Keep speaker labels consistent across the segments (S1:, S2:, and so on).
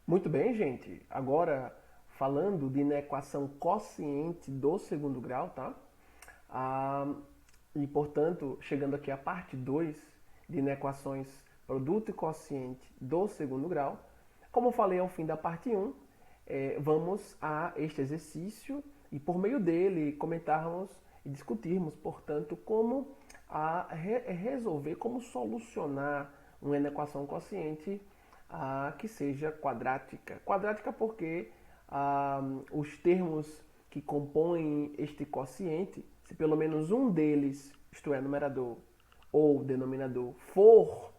S1: Muito bem, gente. Agora, falando de inequação quociente do segundo grau, tá? Ah, e, portanto, chegando aqui à parte 2 de inequações produto e quociente do segundo grau. Como eu falei ao fim da parte 1, vamos a este exercício e, por meio dele, comentarmos e discutirmos, portanto, como resolver, como solucionar uma inequação quociente que seja quadrática. Quadrática porque os termos que compõem este quociente, se pelo menos um deles, isto é, numerador ou denominador, for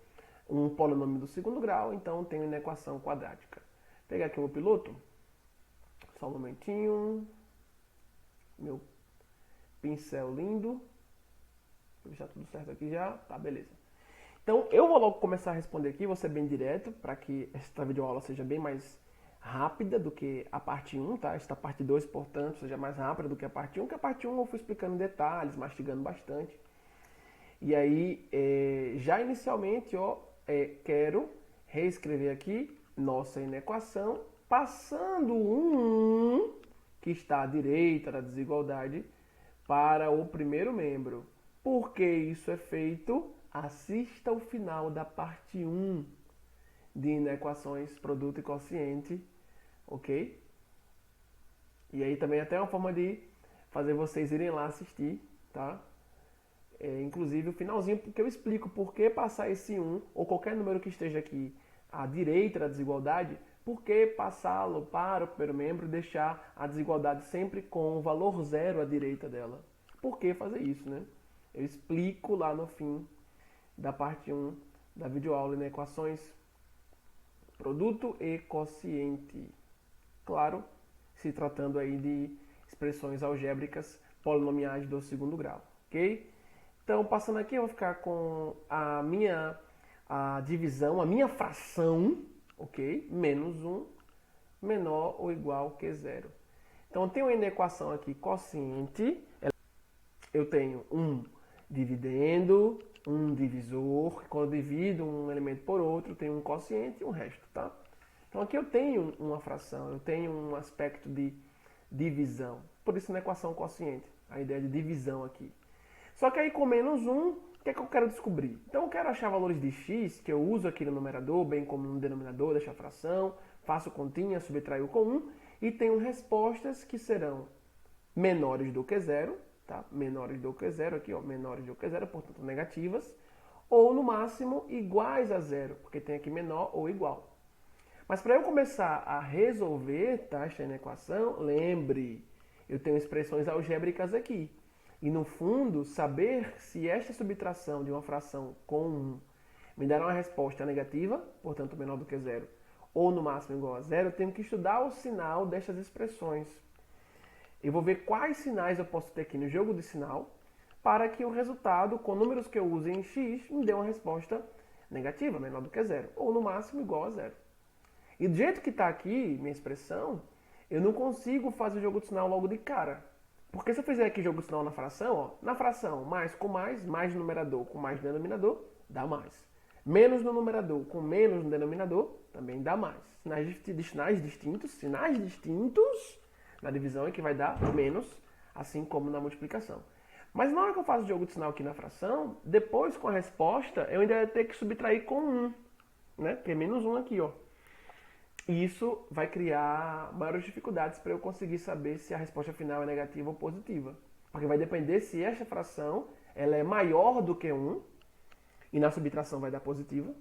S1: um polinômio do segundo grau, então tenho uma equação quadrática. Vou pegar aqui o meu piloto, só um momentinho, meu pincel lindo, vou deixar tudo certo aqui já, tá, beleza. Então eu vou logo começar a responder aqui, vou ser bem direto, para que esta videoaula seja bem mais rápida do que a parte 1, tá? Esta parte 2, portanto, seja mais rápida do que a parte 1, que a parte 1 eu fui explicando detalhes, mastigando bastante. E aí, já inicialmente, ó, quero reescrever aqui nossa inequação, passando um 1, que está à direita da desigualdade, para o primeiro membro. Por que isso é feito? Assista ao final da parte 1 de inequações produto e quociente, ok? E aí também até uma forma de fazer vocês irem lá assistir, tá? Inclusive o finalzinho, porque eu explico por que passar esse 1, ou qualquer número que esteja aqui à direita da desigualdade, por que passá-lo para o primeiro membro e deixar a desigualdade sempre com o valor zero à direita dela. Por que fazer isso, né? Eu explico lá no fim da parte 1 da videoaula, né? Equações produto e quociente. Claro, se tratando aí de expressões algébricas polinomiais do segundo grau, ok? Então, passando aqui, eu vou ficar com a divisão, a minha fração, ok? Menos 1 menor ou igual que zero. Então, eu tenho uma equação aqui quociente, eu tenho um dividendo, um divisor, quando eu divido um elemento por outro, eu tenho um quociente e um resto, tá? Então, aqui eu tenho uma fração, eu tenho um aspecto de divisão. Por isso, na equação quociente, a ideia de divisão aqui. Só que aí com menos 1, o que é que eu quero descobrir? Então eu quero achar valores de x, que eu uso aqui no numerador, bem como no denominador, deixo a fração, faço continha, subtraio com 1, e tenho respostas que serão menores do que zero, tá? Menores do que zero, aqui ó, menores do que zero, portanto negativas, ou no máximo iguais a zero, porque tem aqui menor ou igual. Mas para eu começar a resolver, tá, esta equação, lembre, eu tenho expressões algébricas aqui. E no fundo, saber se esta subtração de uma fração com 1 me dará uma resposta negativa, portanto menor do que zero, ou no máximo igual a zero, eu tenho que estudar o sinal destas expressões. Eu vou ver quais sinais eu posso ter aqui no jogo de sinal, para que o resultado, com números que eu use em x, me dê uma resposta negativa, menor do que zero, ou no máximo igual a zero. E do jeito que está aqui, minha expressão, eu não consigo fazer o jogo de sinal logo de cara. Porque se eu fizer aqui jogo de sinal na fração, ó, na fração mais com mais no numerador com mais no denominador, dá mais. Menos no numerador com menos no denominador, também dá mais. Sinais distintos na divisão é que vai dar menos, assim como na multiplicação. Mas na hora que eu faço o jogo de sinal aqui na fração, depois com a resposta, eu ainda vou ter que subtrair com 1, né? Que é menos 1 aqui, ó. E isso vai criar maiores dificuldades para eu conseguir saber se a resposta final é negativa ou positiva. Porque vai depender se esta fração ela é maior do que 1, e na subtração vai dar positiva,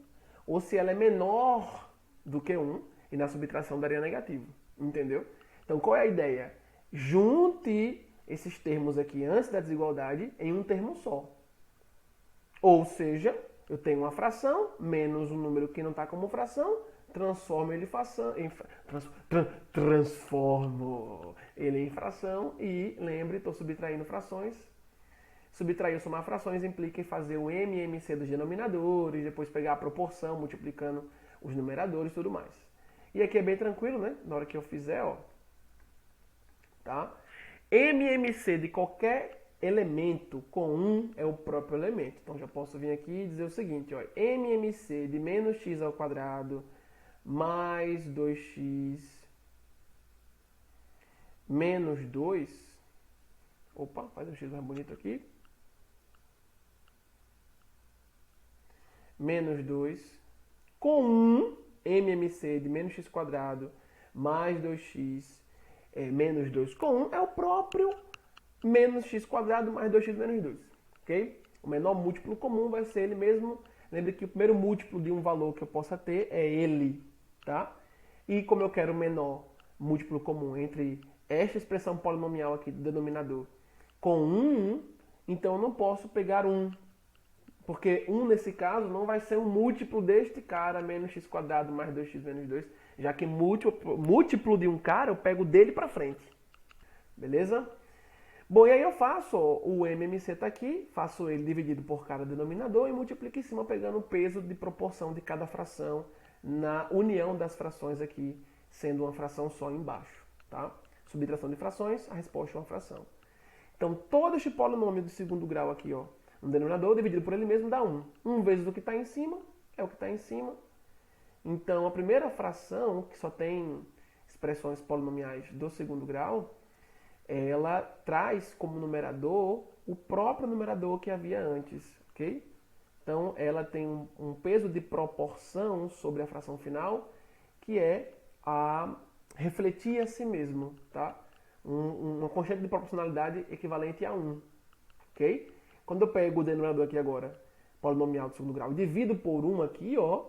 S1: ou se ela é menor do que 1, e na subtração daria negativo. Entendeu? Então qual é a ideia? Junte esses termos aqui antes da desigualdade em um termo só. Ou seja, eu tenho uma fração menos um número que não está como fração, transformo ele em fração e, lembre, estou subtraindo frações. Subtrair ou somar frações implica em fazer o MMC dos denominadores, depois pegar a proporção, multiplicando os numeradores e tudo mais. E aqui é bem tranquilo, né? Na hora que eu fizer, ó. Tá? MMC de qualquer elemento com 1 é o próprio elemento. Então já posso vir aqui e dizer o seguinte, ó, MMC de menos x ao quadrado mais 2x menos 2. Opa, faz um x mais bonito aqui. Menos 2 com 1 MMC de menos x quadrado mais 2x menos 2 com 1 é o próprio menos x quadrado mais 2x menos 2. Ok? O menor múltiplo comum vai ser ele mesmo. Lembre que o primeiro múltiplo de um valor que eu possa ter é ele. Tá? E como eu quero o menor múltiplo comum entre esta expressão polinomial aqui do denominador com 1, então eu não posso pegar 1. Porque 1 nesse caso não vai ser um múltiplo deste cara, menos x quadrado mais 2x menos 2, já que múltiplo de um cara eu pego dele para frente. Beleza? Bom, e aí eu faço, ó, o MMC está aqui, faço ele dividido por cada denominador e multiplico em cima pegando o peso de proporção de cada fração na união das frações aqui, sendo uma fração só embaixo. Tá? Subtração de frações, a resposta é uma fração. Então, todo este polinômio de segundo grau aqui, ó, no denominador, dividido por ele mesmo, dá 1. 1 vezes o que está em cima é o que está em cima. Então, a primeira fração, que só tem expressões polinomiais do segundo grau, ela traz como numerador o próprio numerador que havia antes, ok? Então, ela tem um peso de proporção sobre a fração final, que é a refletir a si mesmo, tá? Uma constante de proporcionalidade equivalente a 1, ok? Quando eu pego o denominador aqui agora, polinomial de segundo grau, e divido por 1 aqui, ó,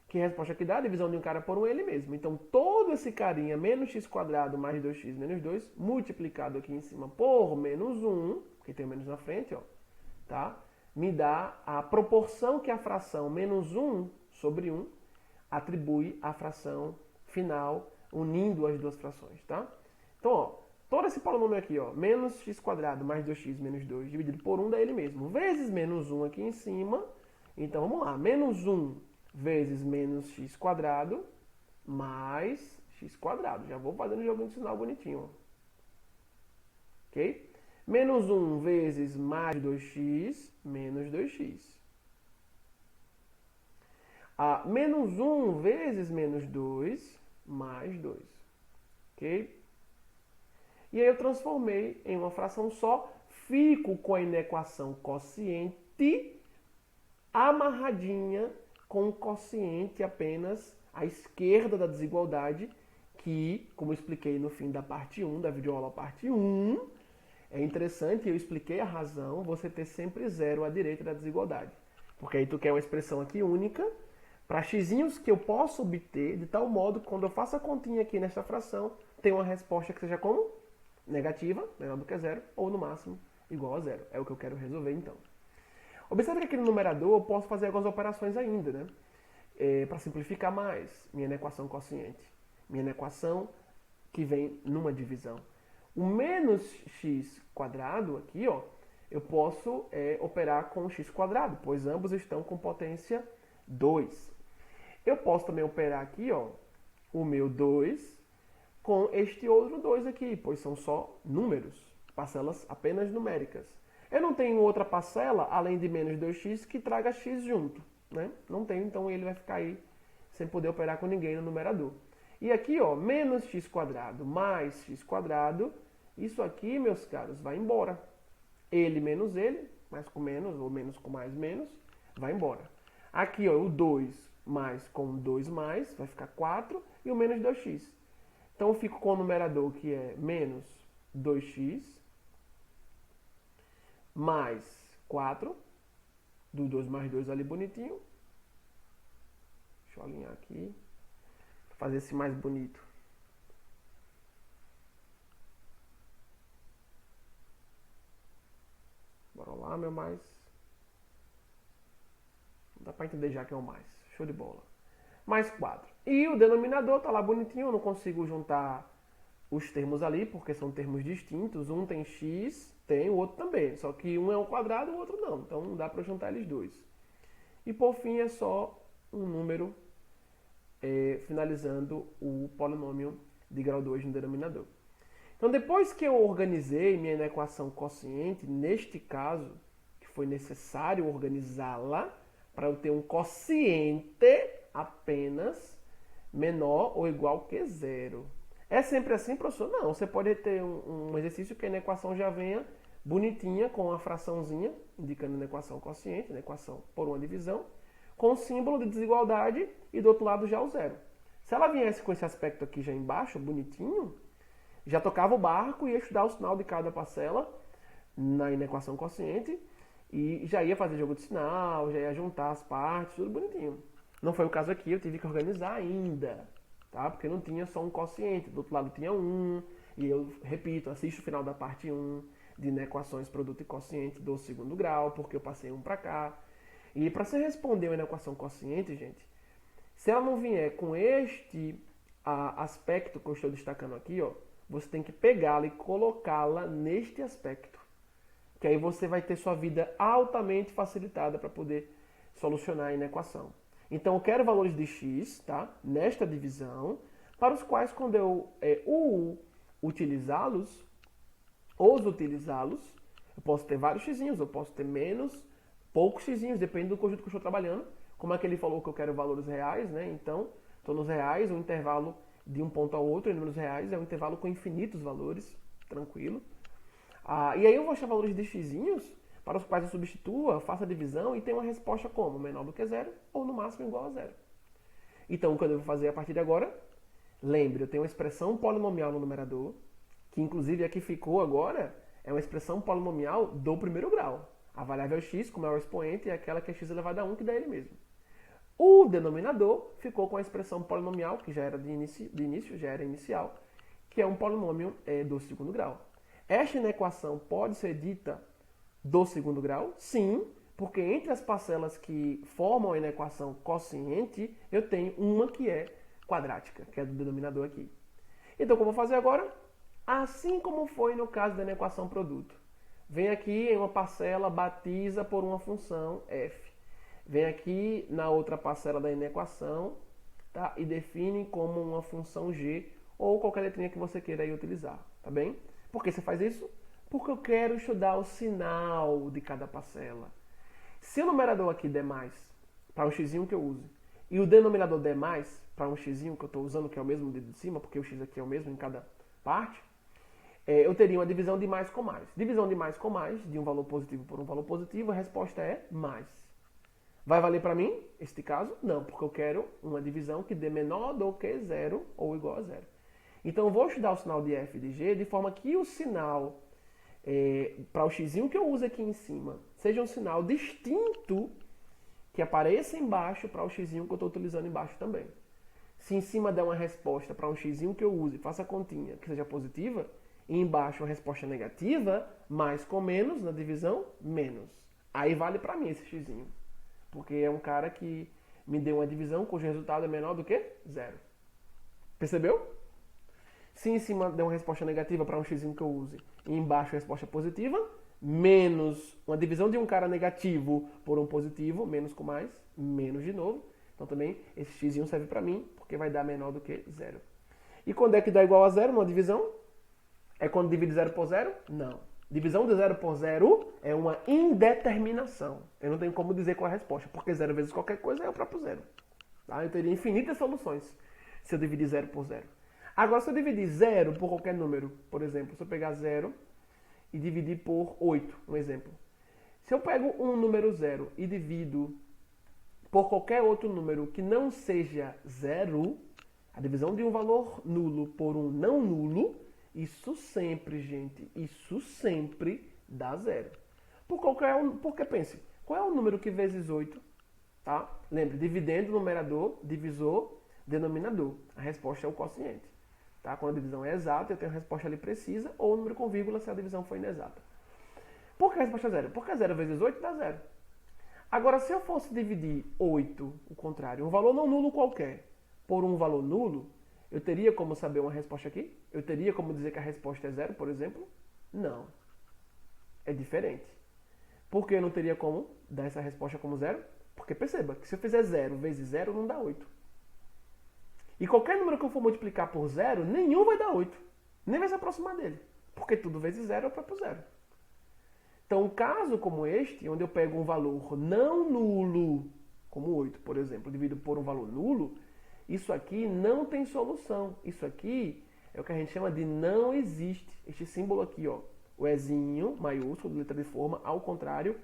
S1: que resposta que dá? A divisão de um cara por um é ele mesmo. Então, todo esse carinha, menos x quadrado mais 2x menos 2, multiplicado aqui em cima por menos 1, porque tem o menos na frente, ó, tá? Me dá a proporção que a fração menos 1 sobre 1 atribui à fração final, unindo as duas frações, tá? Então, ó, todo esse polinômio aqui, ó, menos x quadrado mais 2x menos 2 dividido por 1 dá ele mesmo, vezes menos 1 aqui em cima. Então, vamos lá, menos 1 vezes menos x quadrado mais x quadrado. Já vou fazendo o joguinho de sinal bonitinho. Ó. Ok? Menos 1 vezes mais 2x menos 2x. Menos 1 vezes menos 2 mais 2. Ok? E aí eu transformei em uma fração só. Fico com a inequação quociente amarradinha com o quociente apenas à esquerda da desigualdade, que, como eu expliquei no fim da parte 1, da videoaula parte 1, é interessante, eu expliquei a razão, você ter sempre zero à direita da desigualdade. Porque aí tu quer uma expressão aqui única, para x'inhos que eu posso obter, de tal modo que quando eu faço a continha aqui nesta fração, tem uma resposta que seja como? Negativa, menor do que zero, ou no máximo igual a zero. É o que eu quero resolver então. Observe que aqui no numerador eu posso fazer algumas operações ainda, né? Para simplificar mais minha equação quociente. Minha equação que vem numa divisão. O menos x quadrado aqui, ó, eu posso operar com x quadrado, pois ambos estão com potência 2. Eu posso também operar aqui, ó, o meu 2 com este outro 2 aqui, pois são só números, parcelas apenas numéricas. Eu não tenho outra parcela, além de menos 2x, que traga x junto. Né? Não tenho, então ele vai ficar aí sem poder operar com ninguém no numerador. E aqui, ó, menos x quadrado mais x quadrado, isso aqui, meus caros, vai embora. Ele menos ele, mais com menos, ou menos com mais menos, vai embora. Aqui, ó, o 2 mais com 2 mais, vai ficar 4, e o menos 2x. Então eu fico com o numerador que é menos 2x, mais 4, do 2 mais 2 ali bonitinho. Deixa eu alinhar aqui, para fazer esse mais bonito. Bora lá, meu mais. Não dá para entender já que é o mais. Show de bola. Mais 4. E o denominador tá lá bonitinho, eu não consigo juntar os termos ali, porque são termos distintos. Um tem x, tem o outro também. Só que um é um quadrado e o outro não. Então não dá para juntar eles dois. E por fim é só um número finalizando o polinômio de grau 2 no denominador. Então depois que eu organizei minha equação quociente, neste caso, que foi necessário organizá-la para eu ter um quociente apenas, menor ou igual que zero. É sempre assim, professor? Não, você pode ter um exercício que na equação já venha bonitinha, com uma fraçãozinha, indicando na equação quociente, na equação por uma divisão, com o símbolo de desigualdade e do outro lado já o zero. Se ela viesse com esse aspecto aqui já embaixo, bonitinho, já tocava o barco e ia estudar o sinal de cada parcela na equação quociente e já ia fazer jogo de sinal, já ia juntar as partes, tudo bonitinho. Não foi o caso aqui, eu tive que organizar ainda, tá? Porque não tinha só um quociente, do outro lado tinha um, e eu repito, assisto o final da parte 1 de inequações produto e quociente do segundo grau, porque eu passei um para cá. E para você responder uma inequação quociente, gente, se ela não vier com este aspecto que eu estou destacando aqui, ó, você tem que pegá-la e colocá-la neste aspecto. Que aí você vai ter sua vida altamente facilitada para poder solucionar a inequação. Então eu quero valores de x, tá? Nesta divisão, para os quais quando eu utilizá-los, eu posso ter vários xzinhos, eu posso ter menos, poucos xzinhos, depende do conjunto que eu estou trabalhando. Como é que ele falou que eu quero valores reais, né? Então, estou nos reais, o intervalo de um ponto ao outro, em números reais, é um intervalo com infinitos valores, tranquilo. E aí eu vou achar valores de xzinhos, para os quais eu substitua, faça a divisão e tenha uma resposta como? Menor do que zero ou no máximo igual a zero. Então, o que eu devo fazer a partir de agora? Lembre, eu tenho uma expressão polinomial no numerador, que inclusive aqui ficou agora, é uma expressão polinomial do primeiro grau. A variável x, como é o expoente, é aquela que é x elevado a 1, que dá ele mesmo. O denominador ficou com a expressão polinomial, que já era de início, já era inicial, que é um polinômio do segundo grau. Esta inequação pode ser dita do segundo grau? Sim, porque entre as parcelas que formam a inequação quociente, eu tenho uma que é quadrática, que é do denominador aqui. Então, o que eu vou fazer agora? Assim como foi no caso da inequação produto. Vem aqui em uma parcela, batiza por uma função f. Vem aqui na outra parcela da inequação, tá? E define como uma função g ou qualquer letrinha que você queira aí utilizar, tá bem? Por que você faz isso? Porque eu quero estudar o sinal de cada parcela. Se o numerador aqui der mais para um xzinho que eu use, e o denominador der mais para um xzinho que eu estou usando, que é o mesmo de cima, porque o x aqui é o mesmo em cada parte, eu teria uma divisão de mais com mais. Divisão de mais com mais, de um valor positivo por um valor positivo, a resposta é mais. Vai valer para mim, este caso? Não, porque eu quero uma divisão que dê menor do que zero ou igual a zero. Então eu vou estudar o sinal de f e de g de forma que o sinal para o xzinho que eu uso aqui em cima seja um sinal distinto que apareça embaixo para o xzinho que eu estou utilizando embaixo também. Se em cima der uma resposta para um xzinho que eu use, faça a continha, que seja positiva, e embaixo uma resposta negativa, mais com menos na divisão, menos. Aí vale para mim esse xzinho. Porque é um cara que me deu uma divisão cujo resultado é menor do que zero. Percebeu? Se em cima der uma resposta negativa para um xzinho que eu use e embaixo a resposta positiva, menos uma divisão de um cara negativo por um positivo, menos com mais, menos de novo. Então também esse xzinho serve para mim, porque vai dar menor do que zero. E quando é que dá igual a zero numa divisão? É quando divide zero por zero? Não. Divisão de zero por zero é uma indeterminação. Eu não tenho como dizer qual é a resposta, porque zero vezes qualquer coisa é o próprio zero. Tá? Eu teria infinitas soluções se eu dividir zero por zero. Agora, se eu dividir zero por qualquer número, por exemplo, se eu pegar zero e dividir por 8, um exemplo. Se eu pego um número zero e divido por qualquer outro número que não seja zero, a divisão de um valor nulo por um não nulo, isso sempre, gente, isso sempre dá zero. Porque pense, qual é o número que vezes 8? Tá? Lembre, dividendo, numerador, divisor, denominador. A resposta é o quociente. Tá? Quando a divisão é exata, eu tenho a resposta ali precisa, ou o número com vírgula se a divisão for inexata. Por que a resposta é zero? Porque 0 vezes 8 dá zero. Agora, se eu fosse dividir 8, o contrário, um valor não nulo qualquer, por um valor nulo, eu teria como saber uma resposta aqui? Eu teria como dizer que a resposta é zero, por exemplo? Não. É diferente. Por que eu não teria como dar essa resposta como zero? Porque perceba que se eu fizer 0 vezes 0, não dá 8. E qualquer número que eu for multiplicar por 0, nenhum vai dar 8. Nem vai se aproximar dele. Porque tudo vezes 0 é o próprio zero. Então, um caso como este, onde eu pego um valor não nulo, como 8, por exemplo, divido por um valor nulo, Isso aqui não tem solução. Isso aqui é o que a gente chama de não existe. Este símbolo aqui, ó, o Ezinho maiúsculo, letra de forma, ao contrário,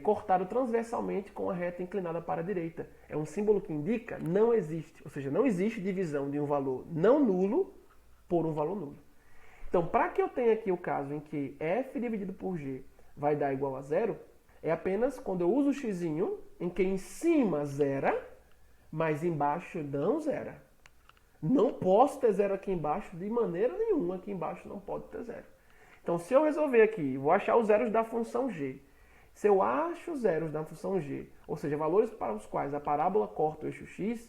S1: cortado transversalmente com a reta inclinada para a direita. É um símbolo que indica não existe. Ou seja, não existe divisão de um valor não nulo por um valor nulo. Então, para que eu tenha aqui o caso em que f dividido por g vai dar igual a zero, é apenas quando eu uso o xizinho, em que em cima zera, mas embaixo não zera. Não posso ter zero aqui embaixo de maneira nenhuma. Aqui embaixo não pode ter zero. Então, se eu resolver aqui, vou achar os zeros da função g. Se eu acho os zeros da função g, ou seja, valores para os quais a parábola corta o eixo x,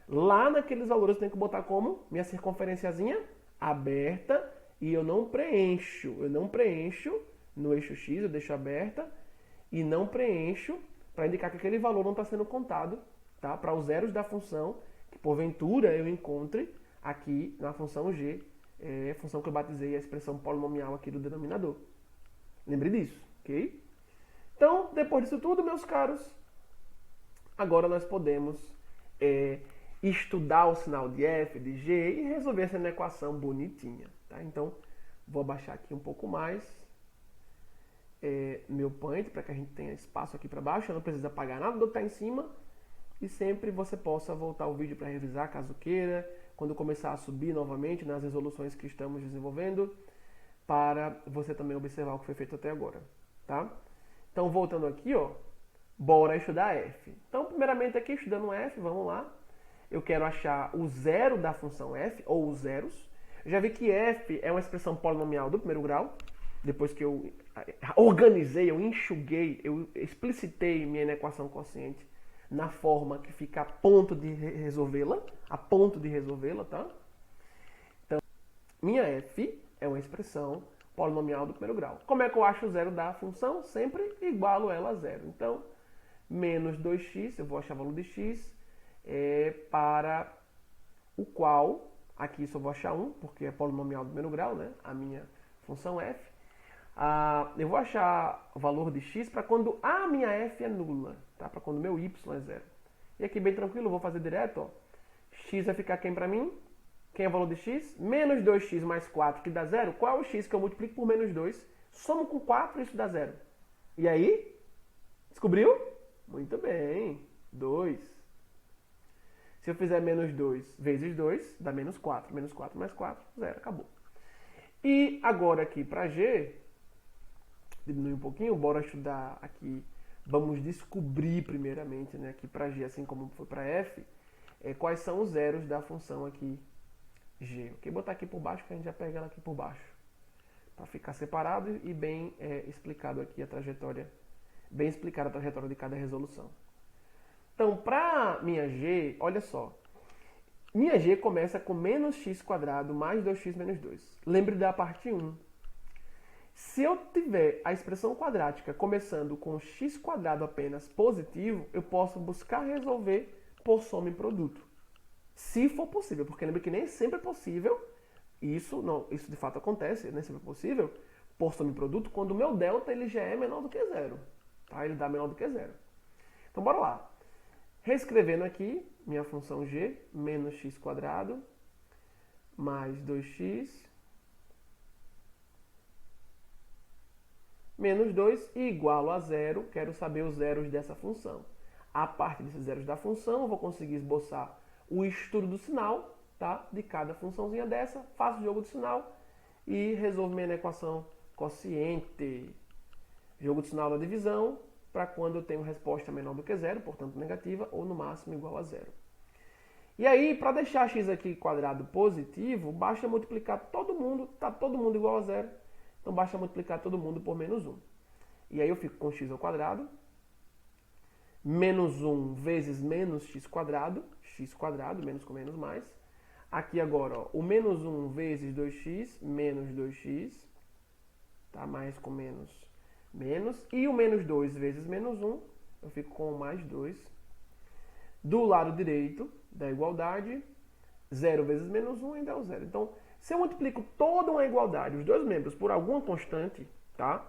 S1: lá naqueles valores eu tenho que botar como minha circunferenciazinha aberta e eu não preencho. Eu não preencho no eixo x, eu deixo aberta e não preencho para indicar que aquele valor não está sendo contado, tá? Para os zeros da função que porventura eu encontre aqui na função g, função que eu batizei a expressão polinomial aqui do denominador. Lembre disso, ok? Então, depois disso tudo, meus caros, agora nós podemos estudar o sinal de f, de g e resolver essa equação bonitinha. Tá? Então, vou abaixar aqui um pouco mais meu point para que a gente tenha espaço aqui para baixo. Eu não preciso apagar nada do que está em cima. E sempre você possa voltar o vídeo para revisar, caso queira, quando começar a subir novamente nas resoluções que estamos desenvolvendo, para você também observar o que foi feito até agora. Tá? Então, voltando aqui, ó, bora estudar f. Então, primeiramente aqui, estudando f, vamos lá. Eu quero achar o zero da função f, ou os zeros. Eu já vi que f é uma expressão polinomial do primeiro grau. Depois que eu organizei, eu enxuguei, eu explicitei minha equação quociente na forma que fica a ponto de resolvê-la, tá? Então, minha f é uma expressão polinomial do primeiro grau. Como é que eu acho o zero da função? Sempre igualo ela a zero. Então, menos 2x, eu vou achar o valor de x, para o qual, aqui só vou achar 1, porque é polinomial do primeiro grau, né? A minha função f. Eu vou achar o valor de x para quando a minha f é nula, tá? Para quando o meu y é zero. E aqui bem tranquilo, eu vou fazer direto, ó. X vai ficar quem para mim? Quem é o valor de x? Menos 2x mais 4, que dá zero. Qual é o x que eu multiplico por menos 2? Somo com 4 e isso dá zero. E aí? Descobriu? Muito bem. 2. Se eu fizer menos 2 vezes 2, dá menos 4. Menos 4 mais 4, zero. Acabou. E agora aqui para g, diminui um pouquinho, bora estudar aqui. Vamos descobrir primeiramente, né, aqui para g, assim como foi para f, quais são os zeros da função aqui g. Ok? Botar aqui por baixo, que a gente já pega ela aqui por baixo. Para ficar separado e bem explicado aqui a trajetória, bem explicada a trajetória de cada resolução. Então, para minha g, olha só. Minha g começa com menos x quadrado mais 2x menos 2. Lembre da parte 1. Se eu tiver a expressão quadrática começando com x quadrado apenas positivo, eu posso buscar resolver por soma e produto. Se for possível, porque lembre que nem sempre é possível, isso de fato acontece, nem sempre é possível, por soma e produto, quando o meu delta ele já é menor do que zero. Tá? Ele dá menor do que zero. Então, bora lá. Reescrevendo aqui, minha função g, menos x quadrado, mais 2x, menos 2 igual a zero. Quero saber os zeros dessa função. A partir desses zeros da função, eu vou conseguir esboçar o estudo do sinal, tá? De cada funçãozinha dessa, faço o jogo do sinal e resolvo minha equação quociente. Jogo do sinal da divisão, para quando eu tenho resposta menor do que zero, portanto negativa, ou no máximo igual a zero. E aí, para deixar x aqui quadrado positivo, basta multiplicar todo mundo, tá todo mundo igual a zero, então basta multiplicar todo mundo por menos 1. E aí eu fico com x ao quadrado, menos 1 vezes menos x quadrado, menos com menos mais. Aqui agora, ó, o menos 1 vezes 2x, menos 2x, tá? Mais com menos, menos. E o menos 2 vezes menos 1, eu fico com mais 2. Do lado direito da igualdade, 0 vezes menos 1 ainda é o zero. Então, se eu multiplico toda uma igualdade, os dois membros, por alguma constante, tá?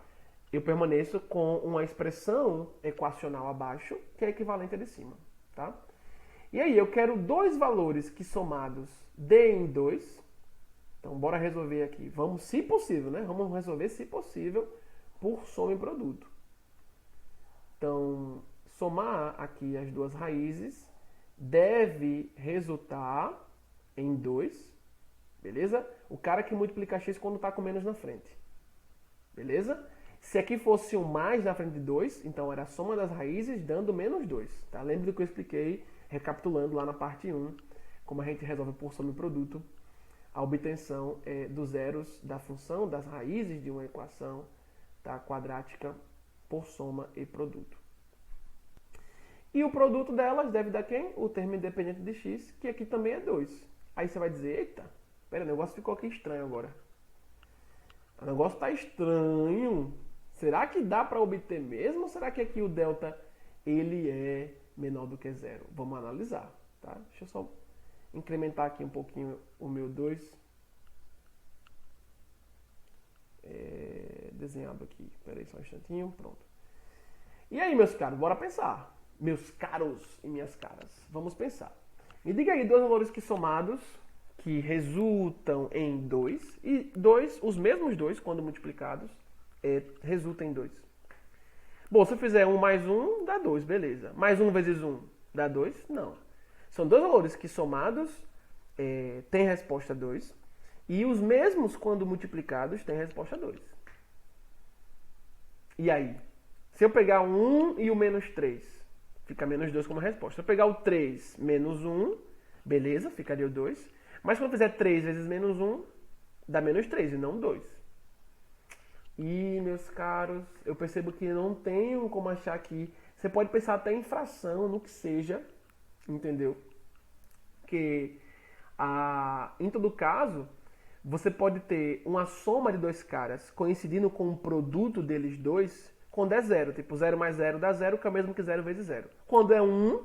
S1: Eu permaneço com uma expressão equacional abaixo, que é equivalente à de cima, tá? E aí, eu quero dois valores que somados deem 2. Então, bora resolver aqui. Vamos, se possível, né? Vamos resolver, se possível, por soma e produto. Então, somar aqui as duas raízes deve resultar em 2, beleza? O cara que multiplica x quando está com menos na frente, beleza? Se aqui fosse um mais na frente de 2, então era a soma das raízes dando menos 2, tá? Lembra do que eu expliquei, recapitulando lá na parte 1, como a gente resolve por soma e produto, a obtenção dos zeros da função das raízes de uma equação, tá, quadrática por soma e produto. E o produto delas deve dar quem? O termo independente de x, que aqui também é 2. Aí você vai dizer, eita, pera, o negócio ficou aqui estranho agora. O negócio está estranho. Será que dá para obter mesmo? Ou será que aqui o delta ele é menor do que zero? Vamos analisar, tá? Deixa eu só incrementar aqui um pouquinho o meu 2. Desenhado aqui. Espera aí só um instantinho. Pronto. E aí, meus caros, bora pensar. Meus caros e minhas caras, vamos pensar. Me diga aí dois valores que somados, que resultam em 2, e os mesmos dois, quando multiplicados, resultam em 2. Bom, se eu fizer 1 mais 1, dá 2, beleza. Mais 1 vezes 1, dá 2? Não. São dois valores que somados têm resposta 2, e os mesmos, quando multiplicados, têm resposta 2. E aí? Se eu pegar o 1 e o menos 3, fica menos 2 como resposta. Se eu pegar o 3 menos 1, beleza, ficaria o 2. Mas quando eu fizer 3 vezes menos 1, dá menos 3 e não 2. E, meus caros, eu percebo que não tenho como achar aqui. Você pode pensar até em fração, no que seja, entendeu? Porque, em todo caso, você pode ter uma soma de dois caras coincidindo com o produto deles dois quando é zero. Tipo, 0 mais 0 dá 0, que é o mesmo que 0 vezes 0. Quando é 1,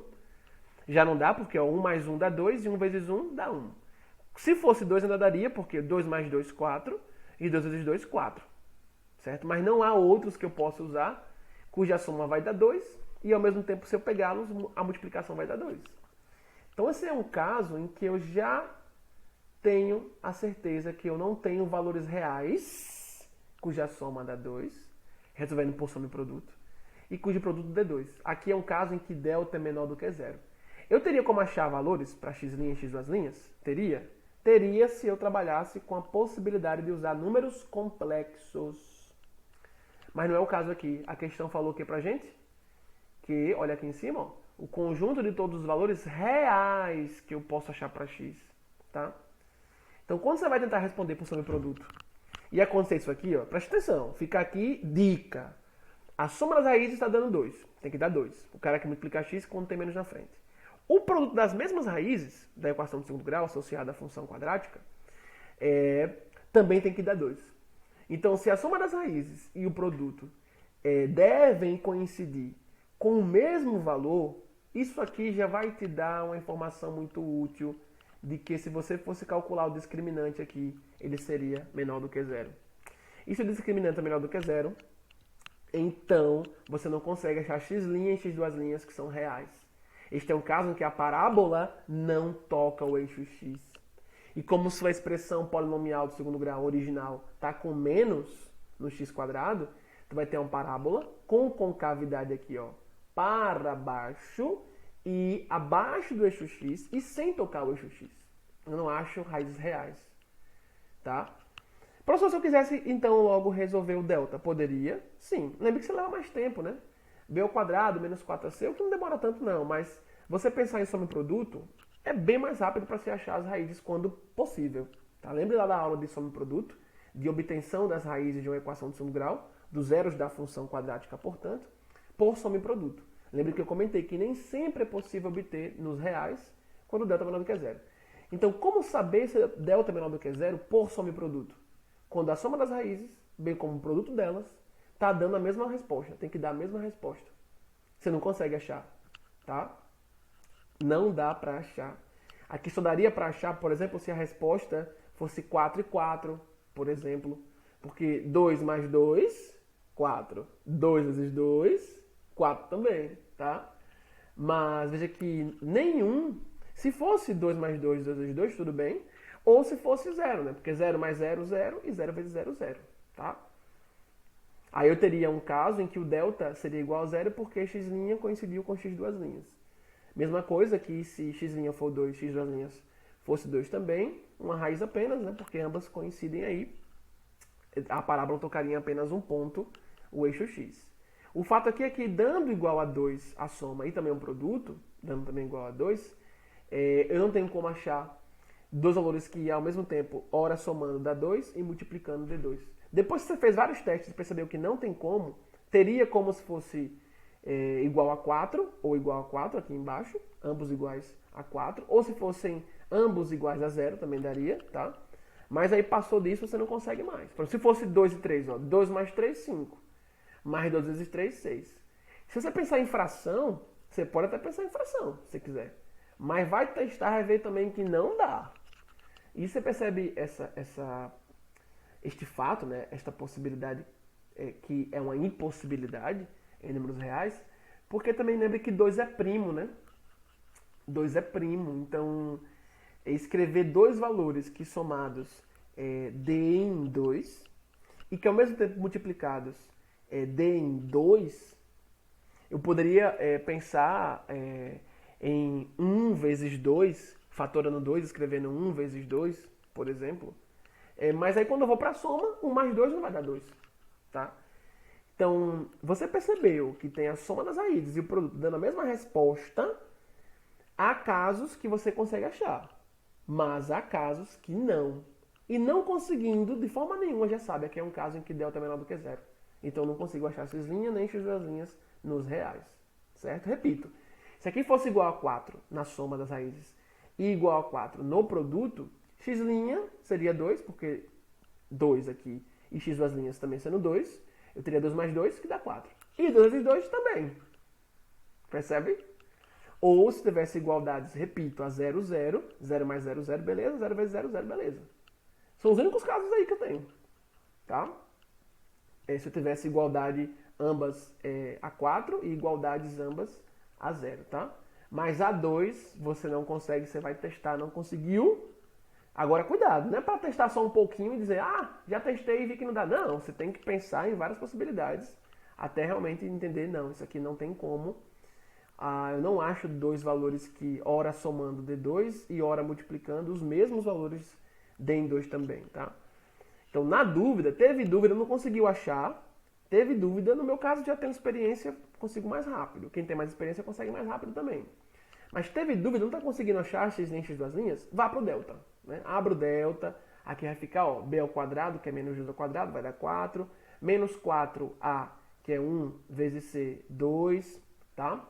S1: já não dá, porque 1 mais 1 dá 2, e 1 vezes 1 dá 1. Se fosse 2 ainda daria, porque 2 mais 2, 4, e 2 vezes 2, 4. Certo? Mas não há outros que eu possa usar, cuja soma vai dar 2, e ao mesmo tempo, se eu pegá-los, a multiplicação vai dar 2. Então, esse é um caso em que eu já tenho a certeza que eu não tenho valores reais, cuja soma dá 2, resolvendo por soma e produto, e cujo produto dê 2. Aqui é um caso em que delta é menor do que 0. Eu teria como achar valores para x' e x'? Teria? Teria se eu trabalhasse com a possibilidade de usar números complexos. Mas não é o caso aqui. A questão falou o que pra gente? Que, olha aqui em cima, ó, o conjunto de todos os valores reais que eu posso achar para x. Tá? Então, quando você vai tentar responder por soma e produto e acontecer isso aqui, ó, presta atenção, fica aqui, dica. A soma das raízes está dando 2. Tem que dar 2. O cara que multiplica x quando tem menos na frente. O produto das mesmas raízes, da equação de segundo grau, associada à função quadrática, também tem que dar 2. Então, se a soma das raízes e o produto devem coincidir com o mesmo valor, isso aqui já vai te dar uma informação muito útil de que se você fosse calcular o discriminante aqui, ele seria menor do que 0. E se o discriminante é menor do que 0, então você não consegue achar x' e x' que são reais. Este é um caso em que a parábola não toca o eixo x. E como sua expressão polinomial do segundo grau original está com menos no x², tu vai ter uma parábola com concavidade aqui, ó, para baixo e abaixo do eixo x e sem tocar o eixo x. Eu não acho raízes reais. Tá? Professor, se eu quisesse então logo resolver o delta, poderia? Sim. Lembre que você leva mais tempo, né? B² menos 4ac, o que não demora tanto não, mas você pensar em soma e produto é bem mais rápido para se achar as raízes quando possível. Tá? Lembre lá da aula de soma e produto, de obtenção das raízes de uma equação de segundo grau, dos zeros da função quadrática, portanto, por soma e produto. Lembre que eu comentei que nem sempre é possível obter nos reais quando o delta é menor do que 0. Então, como saber se delta é menor do que 0 por soma e produto? Quando a soma das raízes, bem como o produto delas, está dando a mesma resposta. Tem que dar a mesma resposta. Você não consegue achar. Tá? Não dá para achar. Aqui só daria para achar, por exemplo, se a resposta fosse 4 e 4, por exemplo. Porque 2 mais 2, 4. 2 vezes 2, 4 também. Tá? Mas veja que nenhum, se fosse 2 mais 2, 2 vezes 2, tudo bem. Ou se fosse zero, né? Porque 0 mais 0, 0 e 0 vezes 0, 0, tá? Aí eu teria um caso em que o delta seria igual a zero porque x' coincidiu com x duas linhas. Mesma coisa que se x' for 2, x duas linhas fosse 2 também, uma raiz apenas, né? Porque ambas coincidem aí. A parábola tocaria em apenas um ponto, o eixo x. O fato aqui é que dando igual a 2 a soma e também um produto, dando também igual a 2, eu não tenho como achar dois valores que ao mesmo tempo, ora somando dá 2 e multiplicando dê 2. Depois que você fez vários testes e percebeu que não tem como, teria como se fosse igual a 4, ou igual a 4 aqui embaixo, ambos iguais a 4, ou se fossem ambos iguais a 0, também daria, tá? Mas aí passou disso, você não consegue mais. Se fosse 2 e 3, ó, 2 mais 3, 5. Mais 2 vezes 3, 6. Se você pensar em fração, você pode até pensar em fração, se quiser. Mas vai testar, vai ver também que não dá. E você percebe este fato, né, esta possibilidade, que é uma impossibilidade em números reais, porque também lembre que 2 é primo, né? 2 é primo, então escrever dois valores que somados deem 2 e que ao mesmo tempo multiplicados deem 2, eu poderia pensar em 1 vezes 2, fatorando 2, escrevendo 1 vezes 2, por exemplo. Mas aí quando eu vou para a soma, 1 mais 2 não vai dar 2. Tá? Então, você percebeu que tem a soma das raízes e o produto dando a mesma resposta. Há casos que você consegue achar, mas há casos que não. E não conseguindo, de forma nenhuma, já sabe que é um caso em que delta é menor do que zero. Então eu não consigo achar x' nem x duas linhas nos reais. Certo? Repito, se aqui fosse igual a 4 na soma das raízes e igual a 4 no produto, x' seria 2, porque 2 aqui e x duas linhas também sendo 2, eu teria 2 mais 2, que dá 4. E 2 vezes 2 também. Percebe? Ou se tivesse igualdades, repito, a 0, 0, 0 mais 0, 0, beleza, 0 vezes 0, 0, beleza. São os únicos casos aí que eu tenho. Tá? Se eu tivesse igualdade ambas a 4 e igualdades ambas a 0, tá? Mas a 2 você não consegue, você vai testar, não conseguiu. Agora cuidado, não é para testar só um pouquinho e dizer, já testei e vi que não dá. Não, você tem que pensar em várias possibilidades até realmente entender, não, isso aqui não tem como. Eu não acho dois valores que ora somando dê 2 e ora multiplicando os mesmos valores deem 2 também, tá? Então, na dúvida, teve dúvida, não conseguiu achar. Teve dúvida, no meu caso, já tenho experiência, consigo mais rápido. Quem tem mais experiência consegue mais rápido também. Mas teve dúvida, não está conseguindo achar x nem x duas linhas? Vá para o delta. Né? Abra o delta, aqui vai ficar b ao quadrado, que é menos 2 ao quadrado, vai dar 4. Menos 4a, que é 1 vezes c, 2, tá?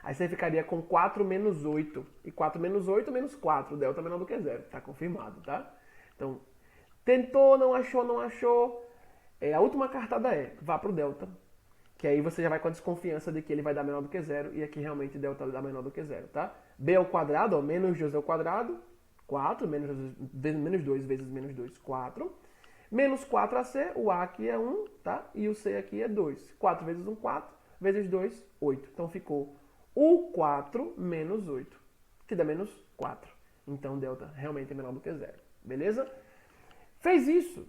S1: Aí você ficaria com 4 menos 8. E 4 menos 8 menos 4. O delta é menor do que zero. Está confirmado, tá? Então, tentou, não achou, não achou. A última cartada vá para o delta. Que aí você já vai com a desconfiança de que ele vai dar menor do que zero. E aqui realmente o delta dá menor do que zero, tá? B ao quadrado, ó, menos 2 ao quadrado. 4. Menos 2 vezes menos 2, 4. Menos 4ac, o A aqui é 1, tá? E o C aqui é 2. 4 vezes 1, 4. Vezes 2, 8. Então ficou o 4 menos 8, que dá menos 4. Então, delta realmente é menor do que zero. Beleza? Fez isso.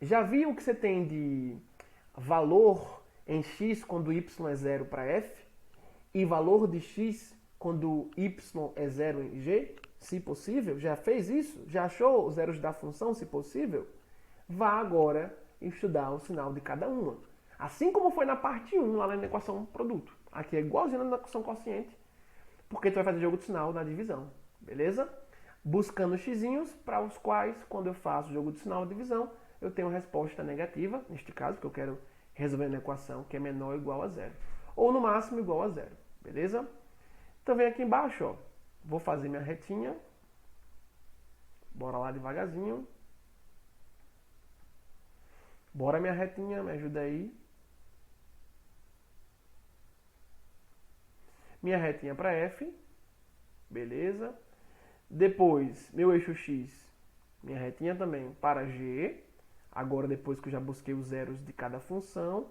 S1: Já viu o que você tem de valor em x quando y é 0 para f? E valor de x quando y é 0 em g? Se possível. Já fez isso? Já achou os zeros da função, se possível? Vá agora estudar o sinal de cada uma. Assim como foi na parte 1, lá na equação produto. Aqui é igualzinho na equação quociente, porque tu vai fazer jogo de sinal na divisão, beleza? Buscando x'inhos para os quais, quando eu faço jogo de sinal na divisão, eu tenho resposta negativa, neste caso, que eu quero resolver na equação que é menor ou igual a zero. Ou no máximo igual a zero, beleza? Então vem aqui embaixo, ó. Vou fazer minha retinha. Bora lá devagarzinho. Bora minha retinha, me ajuda aí. Minha retinha para F, beleza. Depois, meu eixo X, minha retinha também para G. Agora, depois que eu já busquei os zeros de cada função,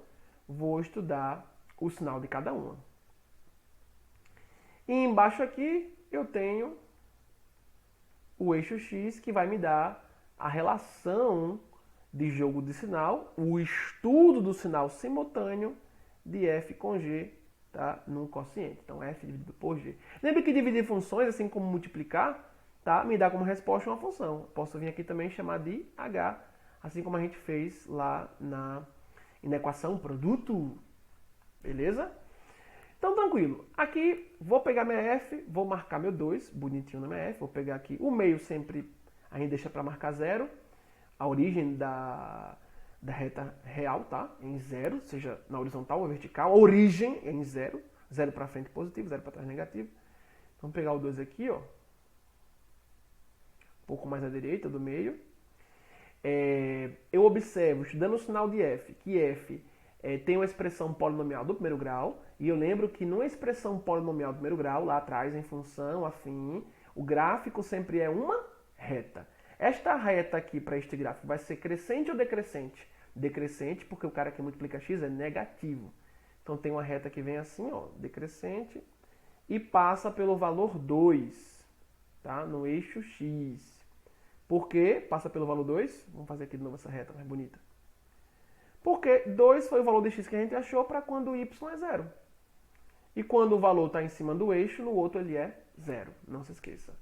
S1: vou estudar o sinal de cada uma. E embaixo aqui eu tenho o eixo X, que vai me dar a relação de jogo de sinal, o estudo do sinal simultâneo de f com g, tá? Num quociente. Então, f dividido por g. Lembra que dividir funções, assim como multiplicar, tá? Me dá como resposta uma função. Posso vir aqui também e chamar de h, assim como a gente fez lá na equação produto. Beleza? Então, tranquilo. Aqui, vou pegar minha f, vou marcar meu 2, bonitinho na minha f. Vou pegar aqui o meio sempre, a gente deixa para marcar 0. A origem da reta real, tá? Em 0, seja na horizontal ou vertical. A origem é em 0. 0 para frente positivo, 0 para trás negativo. Então, vamos pegar o 2 aqui, ó. Um pouco mais à direita do meio. Eu observo, estudando o sinal de f, que f tem uma expressão polinomial do primeiro grau. E eu lembro que numa expressão polinomial do primeiro grau, lá atrás, em função, afim, o gráfico sempre é uma reta. Esta reta aqui para este gráfico vai ser crescente ou decrescente? Decrescente, porque o cara que multiplica x é negativo. Então tem uma reta que vem assim, ó, decrescente, e passa pelo valor 2, tá? No eixo x. Por que passa pelo valor 2? Vamos fazer aqui de novo essa reta mais bonita. Porque 2 foi o valor de x que a gente achou para quando y é 0. E quando o valor está em cima do eixo, no outro ele é 0. Não se esqueça.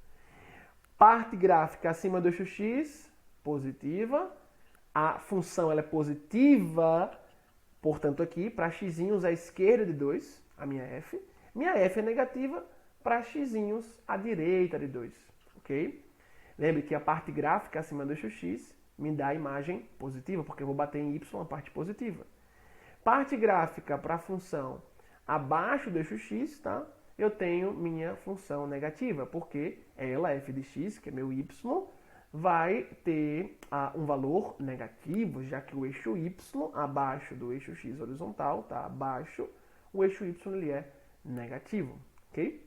S1: Parte gráfica acima do eixo x, positiva. A função ela é positiva, portanto aqui, para x à esquerda de 2, a minha f. Minha f é negativa para x à direita de 2. Ok? Lembre que a parte gráfica acima do eixo x me dá a imagem positiva, porque eu vou bater em y a parte positiva. Parte gráfica para a função abaixo do eixo x, tá? Eu tenho minha função negativa, porque ela, f de x, que é meu y, vai ter um valor negativo, já que o eixo y abaixo do eixo x horizontal, tá? Abaixo, o eixo y ele é negativo, ok?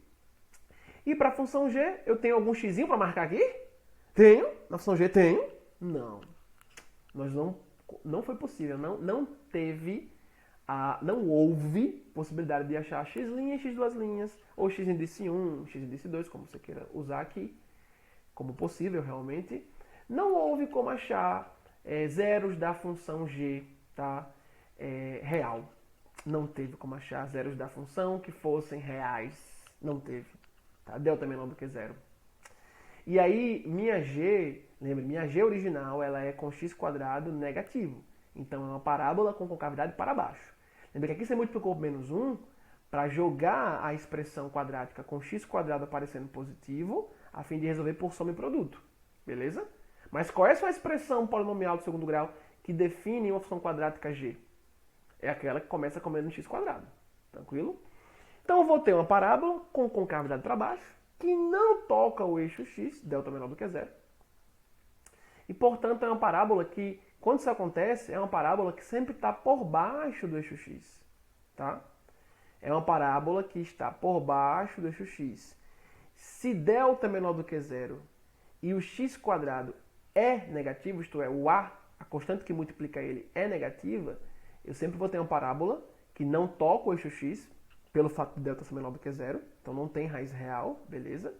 S1: E para a função g, eu tenho algum x para marcar aqui? Tenho. Na função g tenho? Não. Não foi possível, não teve... não houve possibilidade de achar x', x duas linhas, ou x índice 1, x índice 2, como você queira usar aqui, como possível realmente. Não houve como achar zeros da função g, tá? Real. Não teve como achar zeros da função que fossem reais. Não teve. Tá? Delta é menor do que zero. E aí, minha g, lembra, minha g original ela é com x² negativo. Então, é uma parábola com concavidade para baixo. Lembra que aqui você multiplicou por menos 1 para jogar a expressão quadrática com x² aparecendo positivo, a fim de resolver por soma e produto. Beleza? Mas qual é a sua expressão polinomial do segundo grau que define uma função quadrática g? É aquela que começa com menos x². Tranquilo? Então, eu vou ter uma parábola com concavidade para baixo, que não toca o eixo x, delta menor do que zero. E, portanto, é uma parábola que, quando isso acontece, é uma parábola que sempre está por baixo do eixo x. Tá? É uma parábola que está por baixo do eixo x. Se delta é menor do que zero e o x² é negativo, isto é, a constante que multiplica ele é negativa, eu sempre vou ter uma parábola que não toca o eixo x, pelo fato de delta ser menor do que zero, então não tem raiz real, beleza?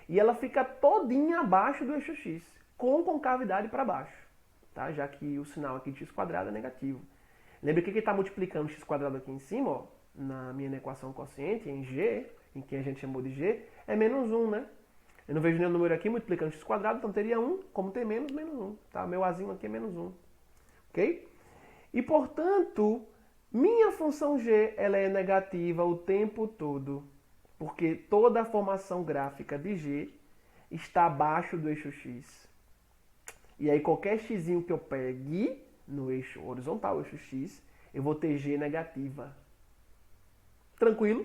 S1: E ela fica todinha abaixo do eixo x, com concavidade para baixo, tá? Já que o sinal aqui de x² é negativo. Lembra que ele está multiplicando x² aqui em cima, ó, na minha equação quociente, em g, em que a gente chamou de g, é menos 1, né? Eu não vejo nenhum número aqui multiplicando x², então teria 1, como tem menos, menos 1, tá? Meu azinho aqui é menos 1, ok? E, portanto, minha função g ela é negativa o tempo todo, porque toda a formação gráfica de g está abaixo do eixo x. E aí qualquer x que eu pegue no eixo horizontal, eixo x, eu vou ter g negativa. Tranquilo?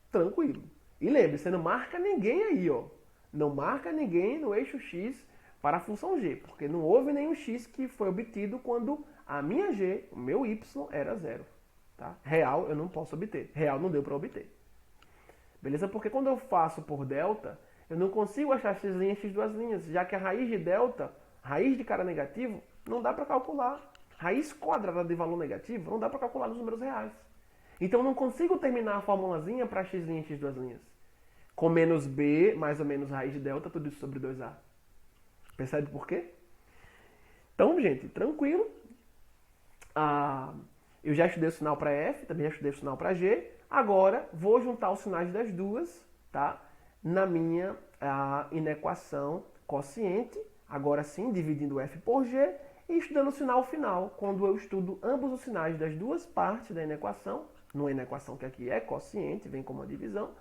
S1: Tranquilo. E lembre, você não marca ninguém aí, ó. Não marca ninguém no eixo x para a função g, porque não houve nenhum x que foi obtido quando a minha g, o meu y, era 0. Tá? Real eu não posso obter. Real não deu para obter. Beleza? Porque quando eu faço por delta, eu não consigo achar x', x duas linhas, já que a raiz de delta, raiz de cara negativo, não dá para calcular. Raiz quadrada de valor negativo não dá para calcular nos números reais. Então eu não consigo terminar a formulazinha para x', x duas linhas. com menos b, mais ou menos raiz de delta, tudo isso sobre 2a. Percebe por quê? Então, gente, tranquilo. Eu já estudei o sinal para F, também já estudei o sinal para G. Agora, vou juntar os sinais das duas, tá? Na minha inequação quociente. Agora sim, dividindo F por G e estudando o sinal final, quando eu estudo ambos os sinais das duas partes da inequação, numa inequação que aqui é quociente, vem como uma divisão,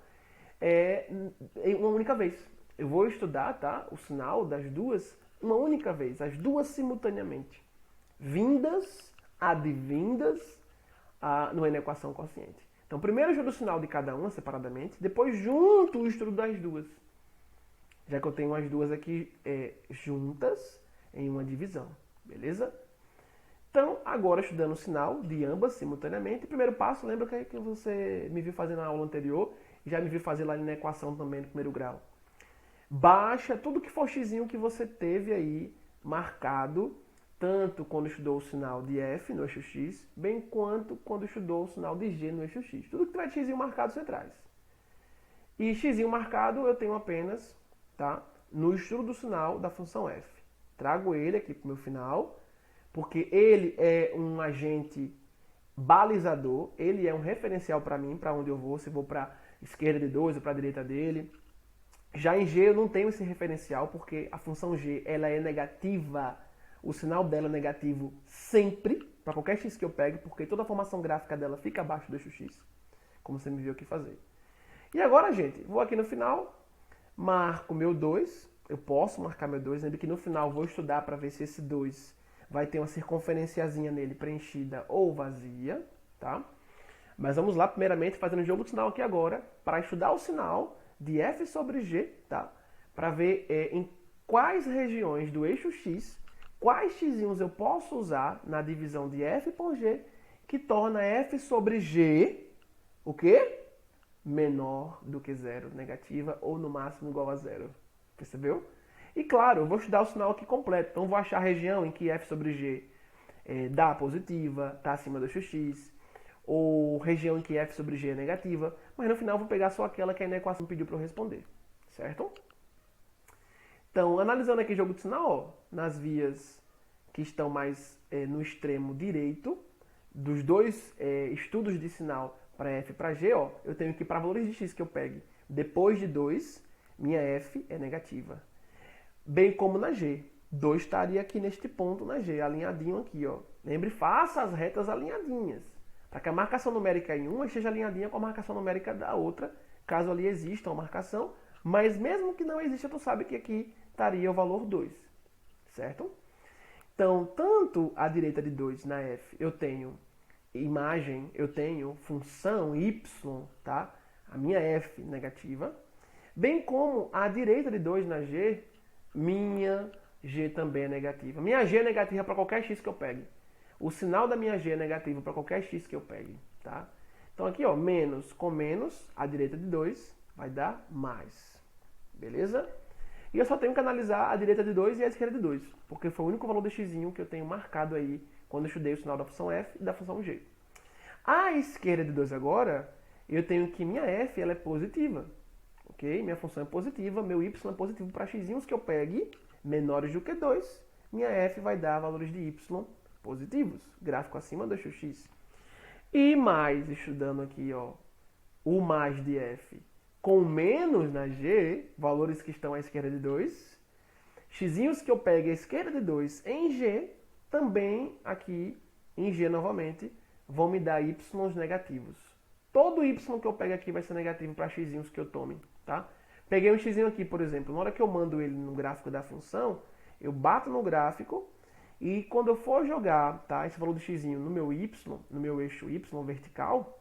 S1: em uma única vez. Eu vou estudar, tá, o sinal das duas uma única vez, as duas simultaneamente, vindas, advindas, numa inequação quociente. Então, primeiro eu estudo o sinal de cada uma separadamente, depois junto o estudo das duas, já que eu tenho as duas aqui juntas em uma divisão, beleza? Então, agora estudando o sinal de ambas simultaneamente, primeiro passo, lembra que você me viu fazer na aula anterior, já me viu fazer lá na equação também no primeiro grau. Baixa tudo que for xizinho que você teve aí marcado, tanto quando estudou o sinal de F no eixo X, bem quanto quando estudou o sinal de G no eixo X. Tudo que tiver xizinho marcado você traz. E xizinho marcado eu tenho apenas, tá, no estudo do sinal da função F. Trago ele aqui para o meu final, porque ele é um agente balizador, ele é um referencial para mim, para onde eu vou, se vou para a esquerda de 2 ou para a direita dele. Já em G eu não tenho esse referencial, porque a função G ela é negativa, o sinal dela é negativo sempre, para qualquer x que eu pegue, porque toda a formação gráfica dela fica abaixo do eixo x, como você me viu aqui fazer. E agora, gente, vou aqui no final, marco meu 2, eu posso marcar meu 2, lembre que no final vou estudar para ver se esse 2 vai ter uma circunferenciazinha nele preenchida ou vazia, tá? Mas vamos lá, primeiramente, fazendo o jogo do sinal aqui agora, para estudar o sinal de F sobre G, tá? Para ver em quais regiões do eixo X, quais x'inhos eu posso usar na divisão de F por G, que torna F sobre G, o quê? Menor do que zero, negativa, ou no máximo igual a zero. Percebeu? E claro, eu vou estudar o sinal aqui completo, então vou achar a região em que F sobre G dá positiva, está acima do eixo X, ou região em que F sobre G é negativa, mas no final eu vou pegar só aquela que a equação pediu para eu responder, certo? Então, analisando aqui o jogo de sinal, ó, nas vias que estão mais no extremo direito, dos dois estudos de sinal para F e para G, ó, eu tenho que para valores de x que eu pegue depois de 2, minha F é negativa. Bem como na G. 2 estaria aqui neste ponto na G, alinhadinho aqui, ó. Lembre, faça as retas alinhadinhas, para que a marcação numérica em uma esteja alinhadinha com a marcação numérica da outra, caso ali exista uma marcação, mas mesmo que não exista, tu sabe que aqui estaria o valor 2, certo? Então, tanto à direita de 2 na F, eu tenho imagem, eu tenho função y, tá? A minha F negativa, bem como à direita de 2 na G, minha G também é negativa. Minha G é negativa para qualquer x que eu pegue. O sinal da minha G é negativo para qualquer x que eu pegue, tá? Então aqui, ó, menos com menos, à direita de 2 vai dar mais. Beleza? E eu só tenho que analisar a direita de 2 e a esquerda de 2, porque foi o único valor de x que eu tenho marcado aí quando eu estudei o sinal da função f e da função g. A esquerda de 2 agora, eu tenho que minha f ela é positiva. Ok? Minha função é positiva, meu y é positivo para x que eu pegue menores do que 2. Minha f vai dar valores de y positivos, gráfico acima do eixo x. E mais, estudando aqui, ó, o mais de f com menos na g, valores que estão à esquerda de 2, x'inhos que eu pego à esquerda de 2 em g, também aqui em g novamente, vão me dar y's negativos. Todo y que eu pego aqui vai ser negativo para x'inhos que eu tome, tá? Peguei um x'inho aqui, por exemplo, na hora que eu mando ele no gráfico da função, eu bato no gráfico e quando eu for jogar, tá, esse valor do x'inho no meu y, no meu eixo y vertical,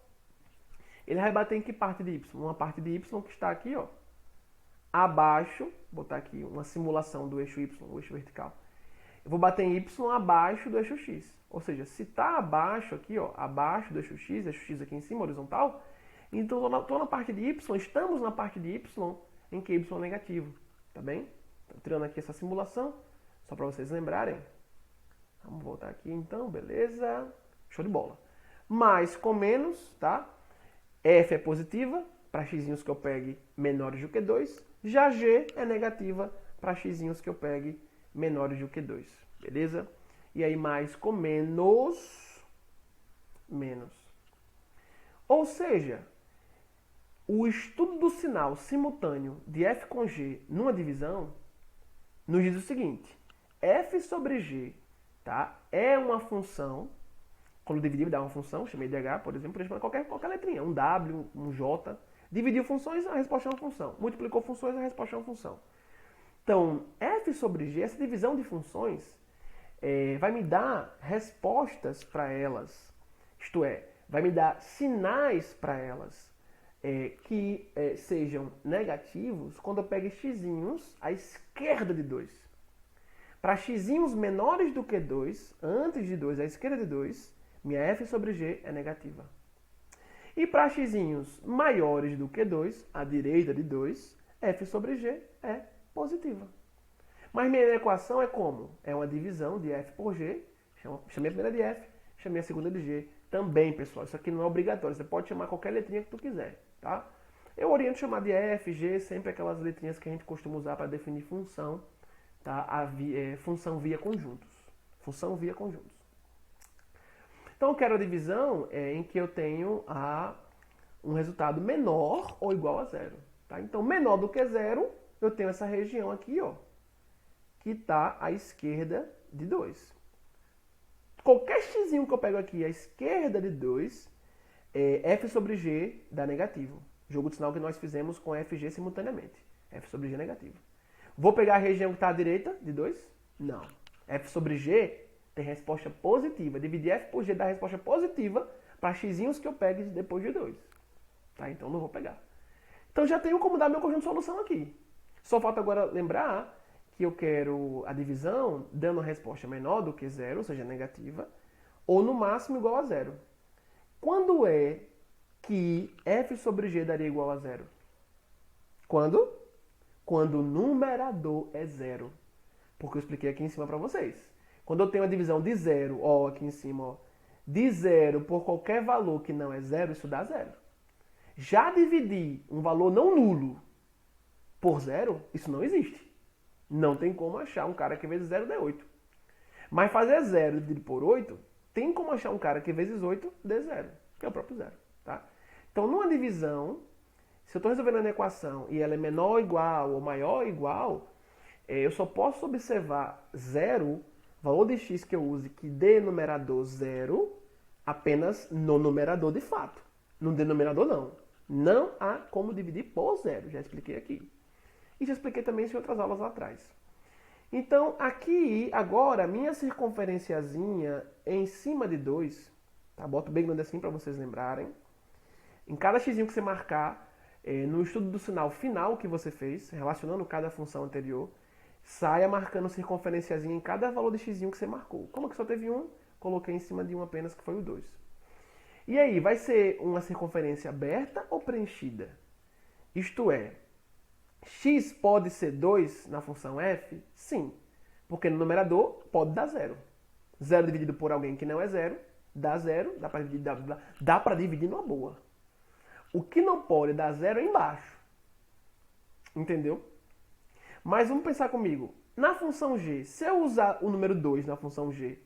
S1: ele vai bater em que parte de y? Uma parte de y que está aqui, ó, abaixo, vou botar aqui uma simulação do eixo y, o eixo vertical. Eu vou bater em y abaixo do eixo x. Ou seja, se está abaixo aqui, ó, abaixo do eixo x aqui em cima, horizontal, então estou na parte de y, estamos na parte de y em que y é negativo, tá bem? Então, tirando aqui essa simulação, só para vocês lembrarem. Vamos voltar aqui então, beleza? Show de bola. Mais com menos, tá? F é positiva, para x'inhos que eu pegue menores do que 2. Já G é negativa para x'inhos que eu pegue menores do que 2. Beleza? E aí mais com menos. Ou seja, o estudo do sinal simultâneo de f com g numa divisão nos diz o seguinte: f sobre g, tá, é uma função. Quando dividir, dá uma função, chamei de h, por exemplo, qualquer letrinha, um w, um j. Dividiu funções, a resposta é uma função. Multiplicou funções, a resposta é uma função. Então, f sobre g, essa divisão de funções, vai me dar respostas para elas. Isto é, vai me dar sinais para elas que sejam negativos quando eu pego x'inhos à esquerda de 2. Para x'inhos menores do que 2, antes de 2, à esquerda de 2, minha f sobre g é negativa. E para x'inhos maiores do que 2, à direita de 2, f sobre g é positiva. Mas minha equação é como? É uma divisão de f por g. Chamei a primeira de f, chamei a segunda de g. Também, pessoal, isso aqui não é obrigatório. Você pode chamar qualquer letrinha que tu quiser, tá? Eu oriento chamar de f, g, sempre aquelas letrinhas que a gente costuma usar para definir função, tá? Função via conjuntos. Função via conjuntos. Então, eu quero a divisão em que eu tenho um resultado menor ou igual a zero. Tá? Então, menor do que zero, eu tenho essa região aqui, ó, que está à esquerda de 2. Qualquer x'inho que eu pego aqui à esquerda de 2, f sobre g dá negativo. Jogo de sinal que nós fizemos com f e g simultaneamente. F sobre g é negativo. Vou pegar a região que está à direita de 2? Não. F sobre g tem resposta positiva. Dividir f por g dá resposta positiva para x'inhos que eu pegue depois de 2. Tá? Então não vou pegar. Então já tenho como dar meu conjunto de solução aqui. Só falta agora lembrar que eu quero a divisão dando a resposta menor do que zero, ou seja, negativa, ou no máximo igual a zero. Quando é que f sobre g daria igual a zero? Quando? Quando o numerador é zero. Porque eu expliquei aqui em cima para vocês. Quando eu tenho a divisão de zero, ó, aqui em cima, ó, de zero por qualquer valor que não é zero, isso dá zero. Já dividir um valor não nulo por zero, isso não existe. Não tem como achar um cara que vezes 0 dê 8. Mas fazer 0 dividido por 8, tem como achar um cara que vezes 8 dê 0, que é o próprio zero. Tá? Então, numa divisão, se eu estou resolvendo uma equação e ela é menor ou igual ou maior ou igual, eu só posso observar 0, valor de x que eu use que dê numerador 0, apenas no numerador de fato. No denominador, não. Não há como dividir por 0, já expliquei aqui. E já expliquei também isso em outras aulas lá atrás. Então, aqui, agora, minha circunferenciazinha em cima de 2, tá? Boto bem grande assim para vocês lembrarem. Em cada x'inho que você marcar, no estudo do sinal final que você fez, relacionando cada função anterior, saia marcando circunferenciazinha em cada valor de x'inho que você marcou. Como que só teve um, coloquei em cima de um apenas, que foi o 2. E aí, vai ser uma circunferência aberta ou preenchida? Isto é, x pode ser 2 na função f? Sim, porque no numerador pode dar 0. 0 dividido por alguém que não é 0, dá 0, dá para dividir numa boa. O que não pode dar 0 é embaixo. Entendeu? Mas vamos pensar comigo. Na função g, se eu usar o número 2 na função g,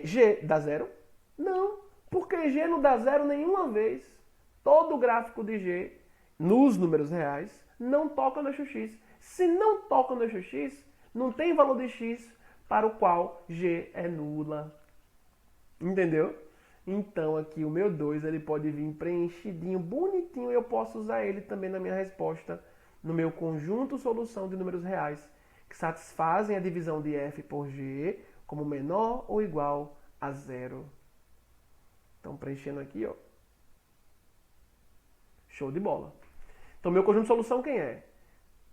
S1: g dá 0? Não, porque g não dá 0 nenhuma vez. Todo gráfico de g, nos números reais, não toca no eixo x. Se não toca no eixo x, não tem valor de x para o qual g é nula. Entendeu? Então aqui o meu 2 ele pode vir preenchidinho, bonitinho, e eu posso usar ele também na minha resposta, no meu conjunto solução de números reais, que satisfazem a divisão de f por g como menor ou igual a 0. Então preenchendo aqui, ó. Show de bola. Então, meu conjunto de solução quem é?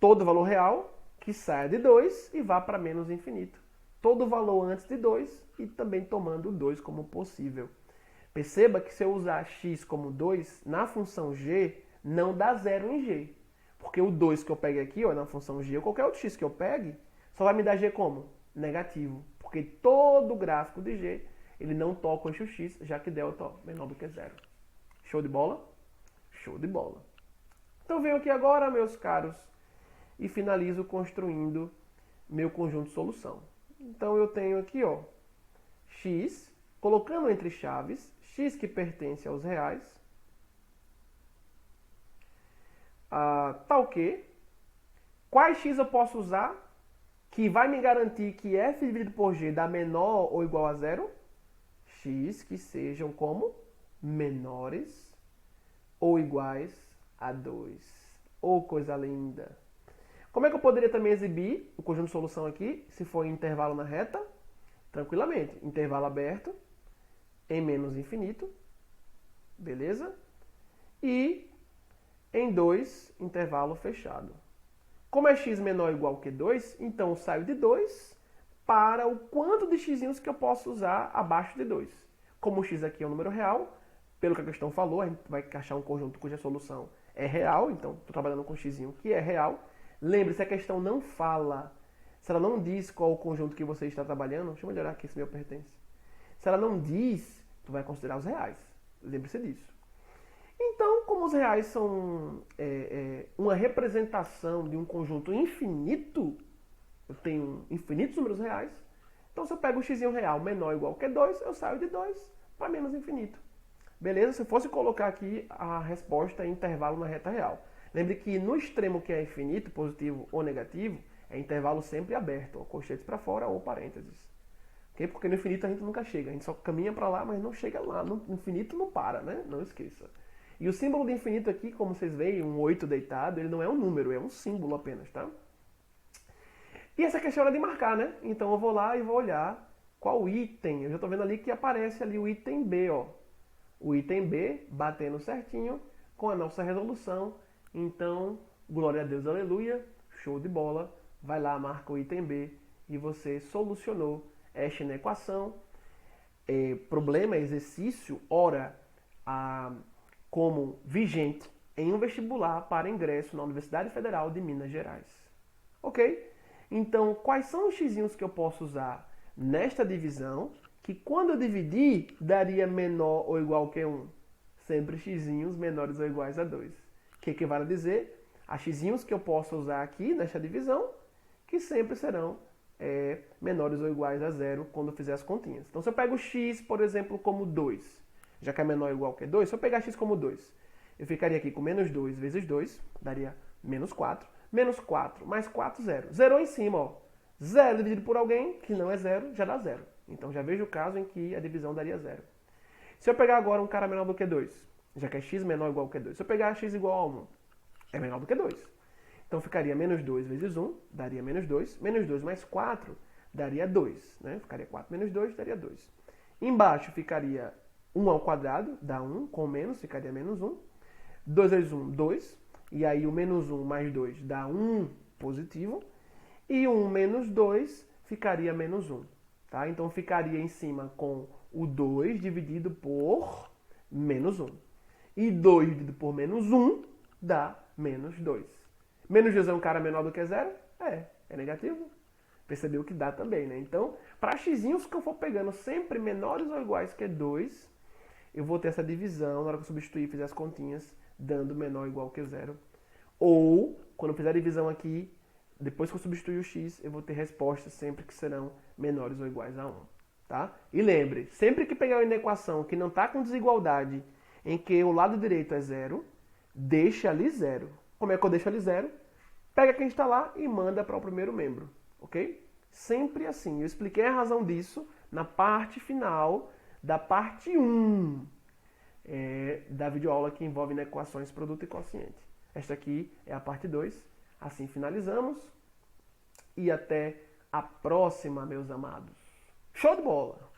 S1: Todo valor real que saia de 2 e vá para menos infinito. Todo valor antes de 2 e também tomando 2 como possível. Perceba que se eu usar x como 2, na função g, não dá 0 em g. Porque o 2 que eu pegue aqui, ó, na função g, ou qualquer outro x que eu pegue, só vai me dar g como? Negativo. Porque todo gráfico de g, ele não toca o eixo x, já que delta menor do que 0. Show de bola? Show de bola. Então venho aqui agora, meus caros, e finalizo construindo meu conjunto de solução. Então eu tenho aqui, ó, x, colocando entre chaves, x que pertence aos reais, tal que, quais x eu posso usar que vai me garantir que f dividido por g dá menor ou igual a zero? X que sejam como menores ou iguais a 2. Ô, coisa linda! Como é que eu poderia também exibir o conjunto de solução aqui, se for em intervalo na reta? Tranquilamente. Intervalo aberto, em menos infinito, beleza? E em 2, intervalo fechado. Como é x menor ou igual que 2, então eu saio de 2 para o quanto de xzinhos que eu posso usar abaixo de 2. Como o x aqui é um número real, pelo que a questão falou, a gente vai achar um conjunto cuja solução é real, então estou trabalhando com um xzinho que é real. Lembre-se, a questão não fala, se ela não diz qual o conjunto que você está trabalhando, deixa eu melhorar aqui esse meu pertence. Se ela não diz, tu vai considerar os reais. Lembre-se disso. Então, como os reais são uma representação de um conjunto infinito, eu tenho infinitos números reais, então se eu pego o x real menor ou igual que 2, eu saio de 2 para menos infinito. Beleza? Se eu fosse colocar aqui a resposta em intervalo na reta real. Lembre que no extremo que é infinito, positivo ou negativo, é intervalo sempre aberto, ó, colchetes para fora ou parênteses. Okay? Porque no infinito a gente nunca chega, a gente só caminha para lá, mas não chega lá. No infinito não para, né? Não esqueça. E o símbolo de infinito aqui, como vocês veem, um 8 deitado, ele não é um número, é um símbolo apenas, tá? E essa questão é de marcar, né? Então eu vou lá e vou olhar qual item. Eu já estou vendo ali que aparece ali o item B, ó. O item B batendo certinho com a nossa resolução. Então, glória a Deus, aleluia, show de bola. Vai lá, marca o item B e você solucionou esta equação. Problema, exercício, ora, como vigente em um vestibular para ingresso na Universidade Federal de Minas Gerais. Ok? Então, quais são os xzinhos que eu posso usar nesta divisão que quando eu dividir daria menor ou igual que 1? Sempre xzinhos menores ou iguais a 2. O que equivale a dizer? A xzinhos que eu posso usar aqui nesta divisão que sempre serão menores ou iguais a 0 quando eu fizer as continhas. Então, se eu pego x, por exemplo, como 2, já que é menor ou igual que 2, se eu pegar x como 2, eu ficaria aqui com menos 2 vezes 2, daria menos 4. Menos 4 mais 4, 0. Zerou em cima, ó. 0 dividido por alguém, que não é 0, já dá 0. Então já vejo o caso em que a divisão daria 0. Se eu pegar agora um cara menor do que 2, já que é x menor ou igual que 2, se eu pegar x igual a 1, é menor do que 2. Então ficaria menos 2 vezes 1, daria menos 2. Menos 2 mais 4, daria 2. Né? Ficaria 4 menos 2, daria 2. Embaixo ficaria 1 ao quadrado, dá 1, com menos, ficaria menos 1. 2 vezes 1, 2. E aí o menos 1 mais 2 dá 1 positivo. E 1 menos 2 ficaria menos 1. Tá? Então ficaria em cima com o 2 dividido por menos 1. E 2 dividido por menos 1 dá menos 2. Menos 2 é um cara menor do que 0? É negativo. Percebeu que dá também, né? Então, para xzinhos que eu for pegando sempre menores ou iguais que 2, eu vou ter essa divisão, na hora que eu substituir e fizer as continhas, dando menor ou igual que 0. Ou, quando eu fizer a divisão aqui, depois que eu substituir o x, eu vou ter respostas sempre que serão menores ou iguais a 1. Tá? E lembre, sempre que pegar uma equação que não está com desigualdade, em que o lado direito é 0, deixa ali 0. Como é que eu deixo ali 0? Pega quem está lá e manda para o primeiro membro. Ok? Sempre assim. Eu expliquei a razão disso na parte final da parte 1 da videoaula que envolve equações, produto e quociente. Esta aqui é a parte 2. Assim finalizamos. E até a próxima, meus amados. Show de bola!